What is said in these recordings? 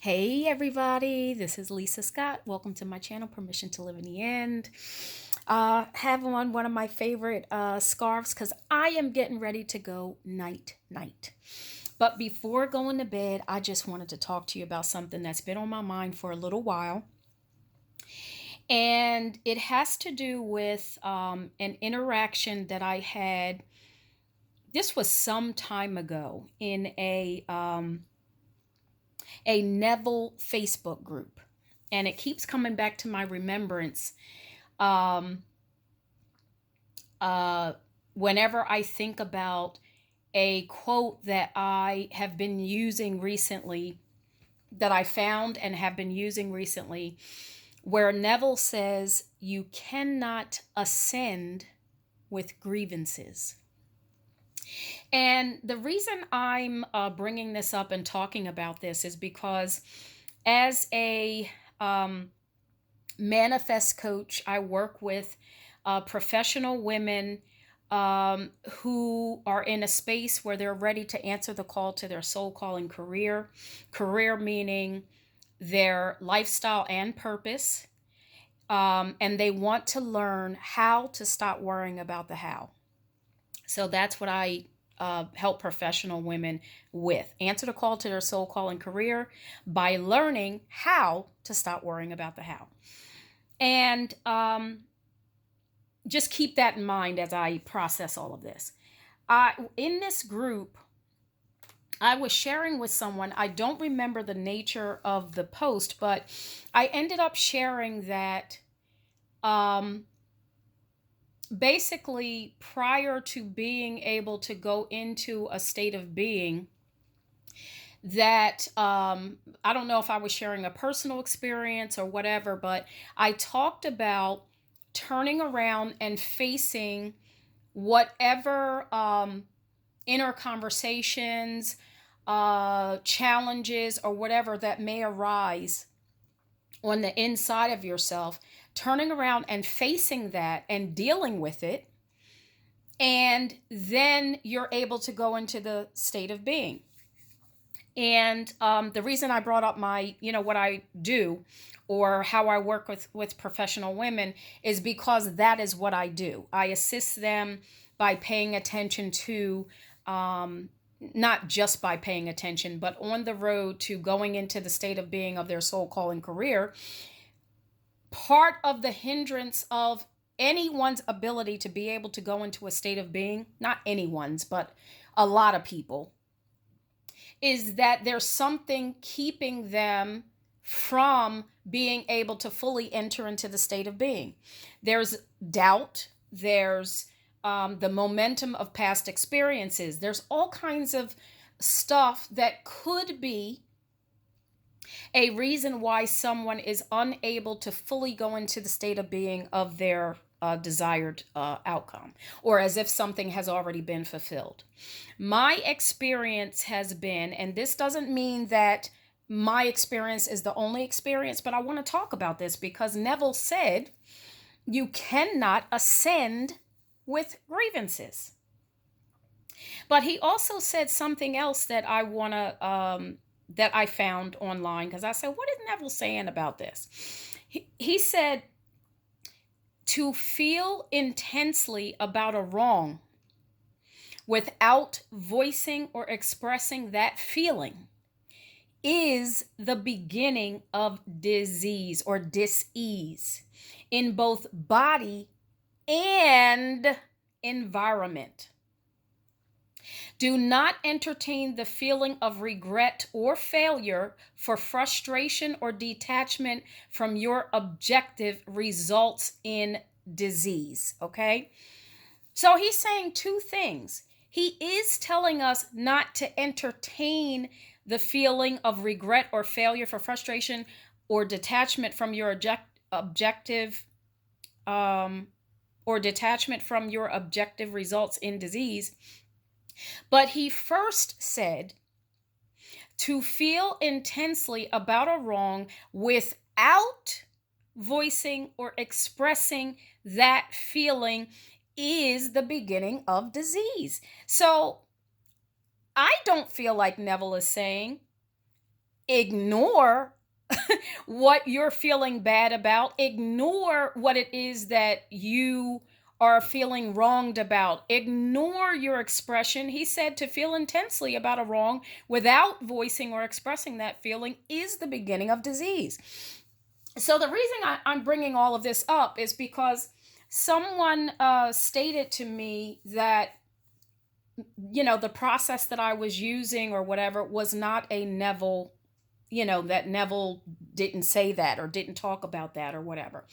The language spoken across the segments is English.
Hey everybody, this is Lisa Scott. Welcome to my channel, Permission to Live in the End. Have on one of my favorite scarves because I am getting ready to go night night. But before going to bed, I just wanted to talk to you about something that's been on my mind for a little while. And it has to do with an interaction that I had. This was some time ago in a Neville Facebook group. And it keeps coming back to my remembrance um, uh, whenever I think about a quote that I have been using recently, that I found and have been using recently, where Neville says, "You cannot ascend with grievances." And the reason I'm bringing this up and talking about this is because as a manifest coach, I work with professional women who are in a space where they're ready to answer the call to their soul calling career. Career meaning their lifestyle and purpose. And they want to learn how to stop worrying about the how. So that's what I help professional women with. Answer the call to their soul calling career by learning how to stop worrying about the how. And just keep that in mind as I process all of this. In this group, I was sharing with someone, I don't remember the nature of the post, but I ended up sharing that um, basically prior to being able to go into a state of being, that I don't know if I was sharing a personal experience or whatever, but I talked about turning around and facing whatever inner conversations, challenges, or whatever that may arise on the inside of yourself, turning around and facing that and dealing with it. And then you're able to go into the state of being. And the reason I brought up what I do or how I work with professional women is because that is what I do. I assist them by paying attention to, not just by paying attention, but on the road to going into the state of being of their soul calling career. Part of the hindrance of anyone's ability to be able to go into a state of being, not anyone's, but a lot of people, is that there's something keeping them from being able to fully enter into the state of being. There's doubt, there's the momentum of past experiences, there's all kinds of stuff that could be a reason why someone is unable to fully go into the state of being of their desired outcome, or as if something has already been fulfilled. My experience has been, and this doesn't mean that my experience is the only experience, but I want to talk about this because Neville said, you cannot ascend with grievances. But he also said something else that I want to that I found online, because I said, what is Neville saying about this? He said, to feel intensely about a wrong without voicing or expressing that feeling is the beginning of disease or dis-ease in both body and environment. Do not entertain the feeling of regret or failure, for frustration or detachment from your objective results in disease. Okay? So he's saying two things. He is telling us not to entertain the feeling of regret or failure, for frustration or detachment from your objective or detachment from your objective results in disease. But he first said to feel intensely about a wrong without voicing or expressing that feeling is the beginning of disease. So I don't feel like Neville is saying ignore what you're feeling bad about, ignore what it is that you are feeling wronged about, ignore your expression. He said to feel intensely about a wrong without voicing or expressing that feeling is the beginning of disease. So the reason I'm bringing all of this up is because someone stated to me that, the process that I was using or whatever was not a Neville, that Neville didn't say that or didn't talk about that or whatever.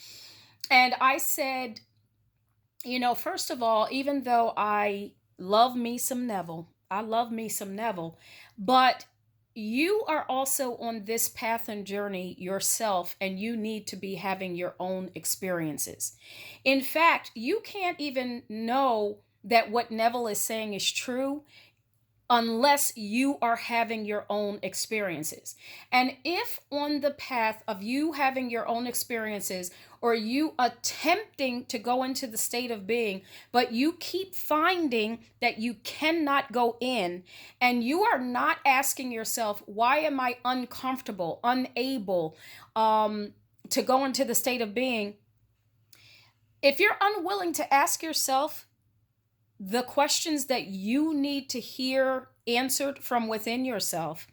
And I said, first of all, even though I love me some Neville, I love me some Neville, but you are also on this path and journey yourself, and you need to be having your own experiences. In fact, you can't even know that what Neville is saying is true unless you are having your own experiences. And if on the path of you having your own experiences, or you attempting to go into the state of being, but you keep finding that you cannot go in, and you are not asking yourself, why am I uncomfortable, unable to go into the state of being? If you're unwilling to ask yourself the questions that you need to hear answered from within yourself,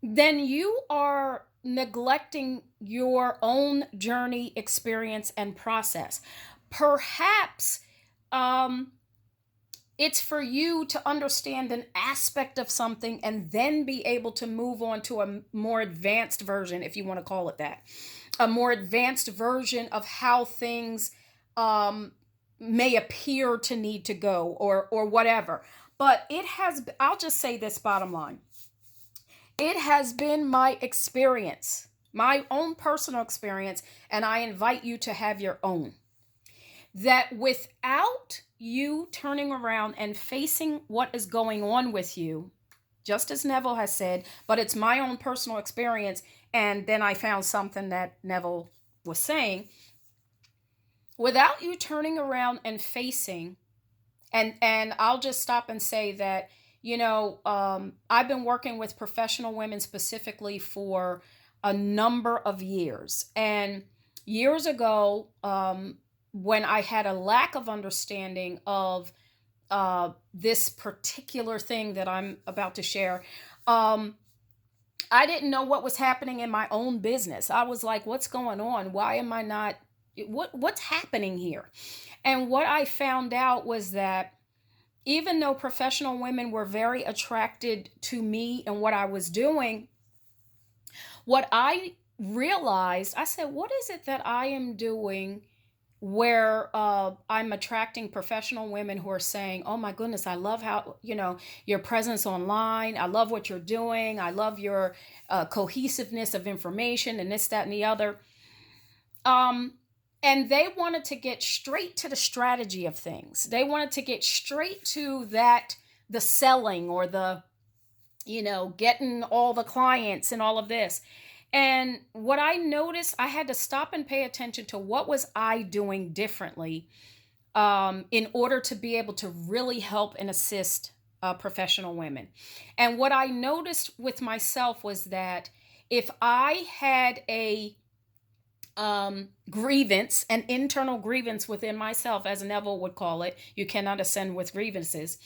then you are neglecting your own journey, experience, and process. Perhaps it's for you to understand an aspect of something and then be able to move on to a more advanced version, if you want to call it that, a more advanced version of how things may appear to need to go, or whatever. But I'll just say this, bottom line. It has been my experience, my own personal experience, and I invite you to have your own, that without you turning around and facing what is going on with you, just as Neville has said, but it's my own personal experience, and then I found something that Neville was saying, without you turning around and facing, and I'll just stop and say that, I've been working with professional women specifically for a number of years. And years ago, when I had a lack of understanding of this particular thing that I'm about to share, I didn't know what was happening in my own business. I was like, what's going on? Why am I not? What's happening here? And what I found out was that even though professional women were very attracted to me and what I was doing, what I realized, I said, what is it that I am doing where I'm attracting professional women who are saying, oh my goodness, I love how, your presence online. I love what you're doing. I love your cohesiveness of information and this, that, and the other. And they wanted to get straight to the strategy of things. They wanted to get straight to that, the selling, or the, getting all the clients and all of this. And what I noticed, I had to stop and pay attention to what was I doing differently in order to be able to really help and assist professional women. And what I noticed with myself was that if I had a grievance, an internal grievance within myself, as Neville would call it, you cannot ascend with grievances.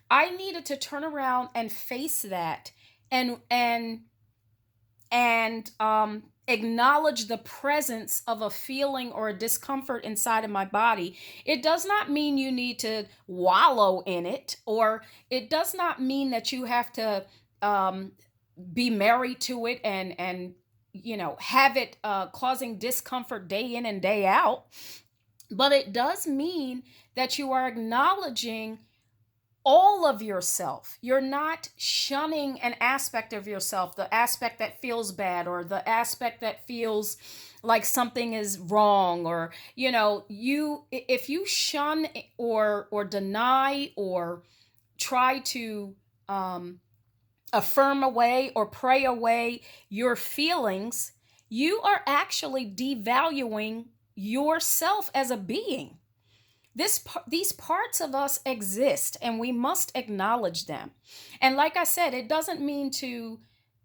I needed to turn around and face that, and acknowledge the presence of a feeling or a discomfort inside of my body. It does not mean you need to wallow in it, or it does not mean that you have to be married to it and have it causing discomfort day in and day out. But it does mean that you are acknowledging all of yourself. You're not shunning an aspect of yourself, the aspect that feels bad, or the aspect that feels like something is wrong, or if you shun or deny or try to affirm away or pray away your feelings, you are actually devaluing yourself as a being. These parts of us exist, and we must acknowledge them. And like I said, it doesn't mean to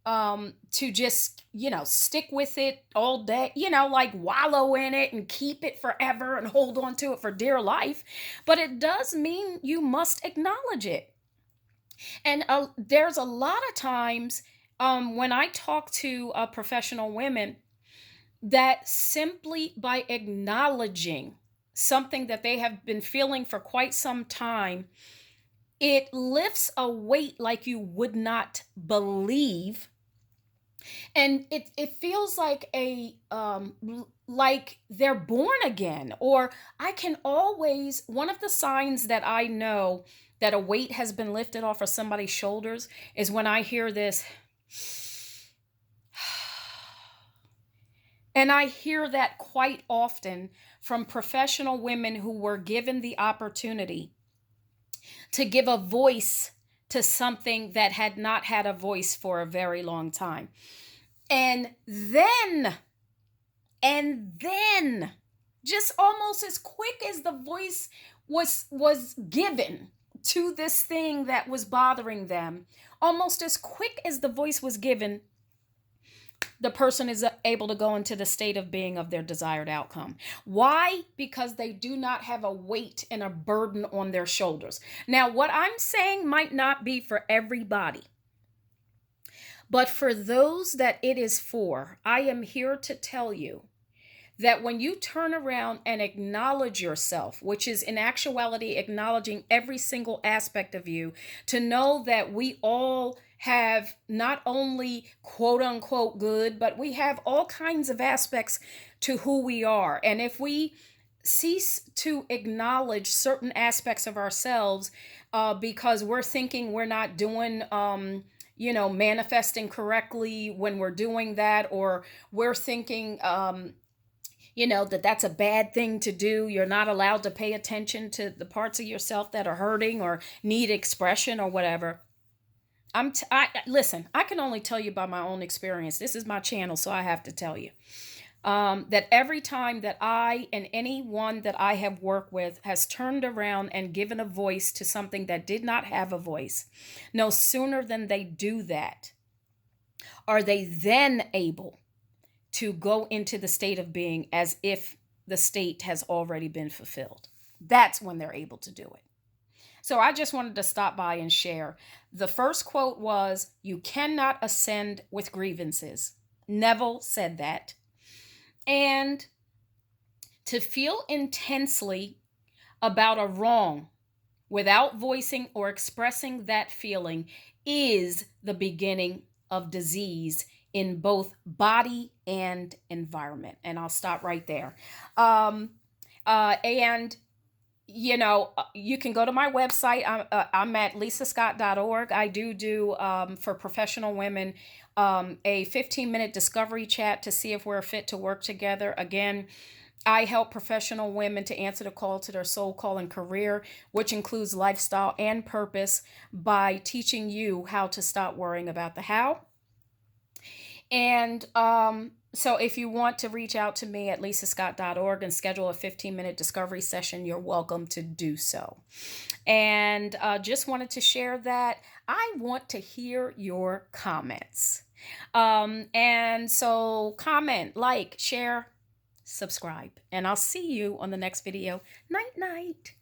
to just, stick with it all day, like wallow in it and keep it forever and hold on to it for dear life. But it does mean you must acknowledge it. And there's a lot of times when I talk to professional women, that simply by acknowledging something that they have been feeling for quite some time, it lifts a weight like you would not believe. And it feels like like they're born again. Or I can always, one of the signs that I know that a weight has been lifted off of somebody's shoulders is when I hear this. And I hear that quite often from professional women who were given the opportunity to give a voice to something that had not had a voice for a very long time. And then, just almost as quick as the voice was given to this thing that was bothering them, almost as quick as the voice was given, the person is able to go into the state of being of their desired outcome. Why? Because they do not have a weight and a burden on their shoulders. Now, what I'm saying might not be for everybody, but for those that it is for, I am here to tell you that when you turn around and acknowledge yourself, which is in actuality acknowledging every single aspect of you, to know that we all have not only quote unquote good, but we have all kinds of aspects to who we are. And if we cease to acknowledge certain aspects of ourselves because we're thinking we're not doing, manifesting correctly when we're doing that, or we're thinking, that's a bad thing to do. You're not allowed to pay attention to the parts of yourself that are hurting or need expression or whatever. Listen, I can only tell you by my own experience. This is my channel, so I have to tell you that every time that I and anyone that I have worked with has turned around and given a voice to something that did not have a voice, no sooner than they do that are they then able to go into the state of being as if the state has already been fulfilled. That's when they're able to do it. So I just wanted to stop by and share. The first quote was, "You cannot ascend with grievances." Neville said that. And to feel intensely about a wrong without voicing or expressing that feeling is the beginning of disease in both body and environment. And I'll stop right there. And you can go to my website. I'm at lisascott.org. I do for professional women a 15-minute discovery chat to see if we're fit to work together. Again, I help professional women to answer the call to their soul call and career, which includes lifestyle and purpose, by teaching you how to stop worrying about the how. And so if you want to reach out to me at lisascott.org and schedule a 15-minute discovery session, you're welcome to do so. And just wanted to share that. I want to hear your comments. And so comment, like, share, subscribe, and I'll see you on the next video. Night, night.